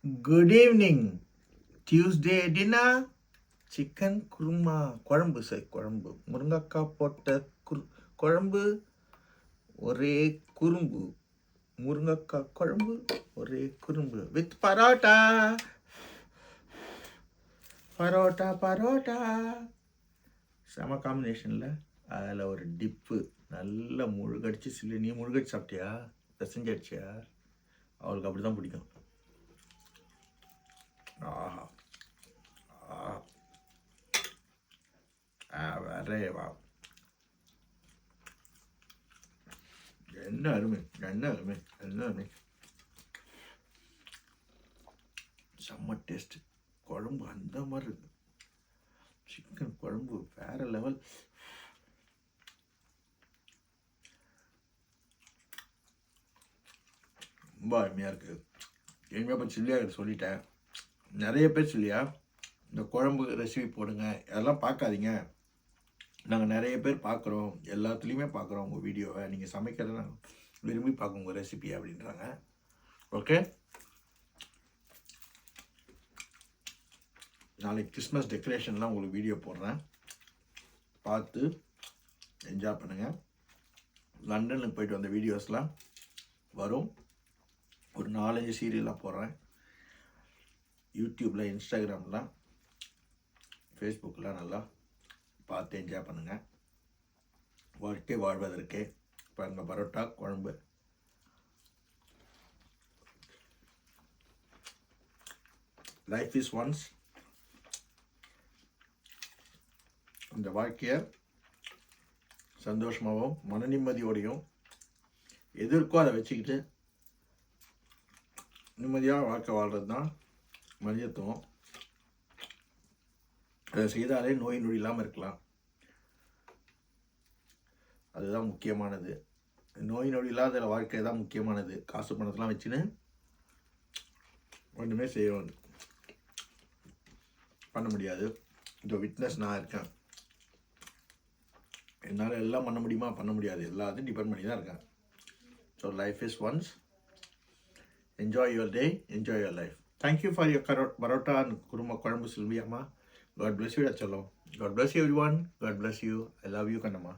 Good evening. Tuesday dinner. Chicken kurma குழம்பு குழம்பு முருங்கக்காய் போட்ட குழம்பு ஒரே குறும்பு முருங்கக்காய் குழம்பு ஒரே குறும்பு வித் பரோட்டா பரோட்டா பரோட்டா செம காம்பினேஷனில் அதில் ஒரு டிப்பு நல்லா முழுகடிச்சு சில்லு. நீ முழுகடிச்சு சாப்பிட்டியா? பிசைஞ்சு அடிச்சியா? அவளுக்கு அப்படி தான் பிடிக்கும். ஆஹா வேறே வா, என்ன அருமை, என்ன அருமை, என்ன அருமை. செம்ம டேஸ்ட். குழம்பு அந்த மாதிரி இருக்கு. சிக்கன் குழம்பு வேற லெவல். ரொம்ப அருமையாக இருக்குது. எங்கேயுமே இப்போ சில்லியா சொல்லிட்டேன். நிறைய பேர் சொல்லியா இந்த குழம்பு ரெசிபி போடுங்க, அதெல்லாம் பார்க்காதீங்க. நாங்கள் நிறைய பேர் பார்க்குறோம், எல்லாத்துலேயுமே பார்க்குறோம் உங்கள் வீடியோவை. நீங்கள் சமைக்கிறத நாங்கள் விரும்பி பார்க்க உங்கள் ரெசிபி அப்படின்றாங்க. ஓகே, நாளைக்கு கிறிஸ்மஸ் டெக்கரேஷன்லாம் உங்களுக்கு வீடியோ போடுறேன், பார்த்து என்ஜாய் பண்ணுங்கள். லண்டனுக்கு போயிட்டு வந்த வீடியோஸ்லாம் வரும். ஒரு 4-5 சீரியலாக போடுறேன். யூடியூப்பில், இன்ஸ்டாகிராம்லாம், ஃபேஸ்புக்கெலாம் நல்லா பார்த்து என்ஜாய் பண்ணுங்கள். வாழ்க்கை வாழ்வதற்கே பாருங்கள். பரோட்டா குழம்பு லைஃப் இஸ் ஒன்ஸ். இந்த வாழ்க்கையை சந்தோஷமாகவும் மன நிம்மதியோடையும் எதிர்க்கோ அதை வச்சுக்கிட்டு நிம்மதியாக வாழ்க்கை வாழ்கிறது தான் மனிதத்துவம். அதை செய்தாலே நோய் நொடி இல்லாமல் இருக்கலாம். அதுதான் முக்கியமானது. நோய் நொடி இல்லாத வாழ்க்கை தான் முக்கியமானது. காசு பணத்தெல்லாம் வச்சுன்னு ஒன்றுமே செய்யணும் பண்ண முடியாது. இந்த விட்னஸ் நான் இருக்கேன். என்னால் எல்லாம் பண்ண முடியுமா? பண்ண முடியாது. எல்லாத்தையும் டிபெண்ட் பண்ணி தான் இருக்கேன். So life is once. Enjoy your day, enjoy your life. Thank you for your parotta and kurma குழம்பு, சில்வியம்மா. God bless you, Achalo. God bless you, everyone. God bless you. I love you, Kannamma.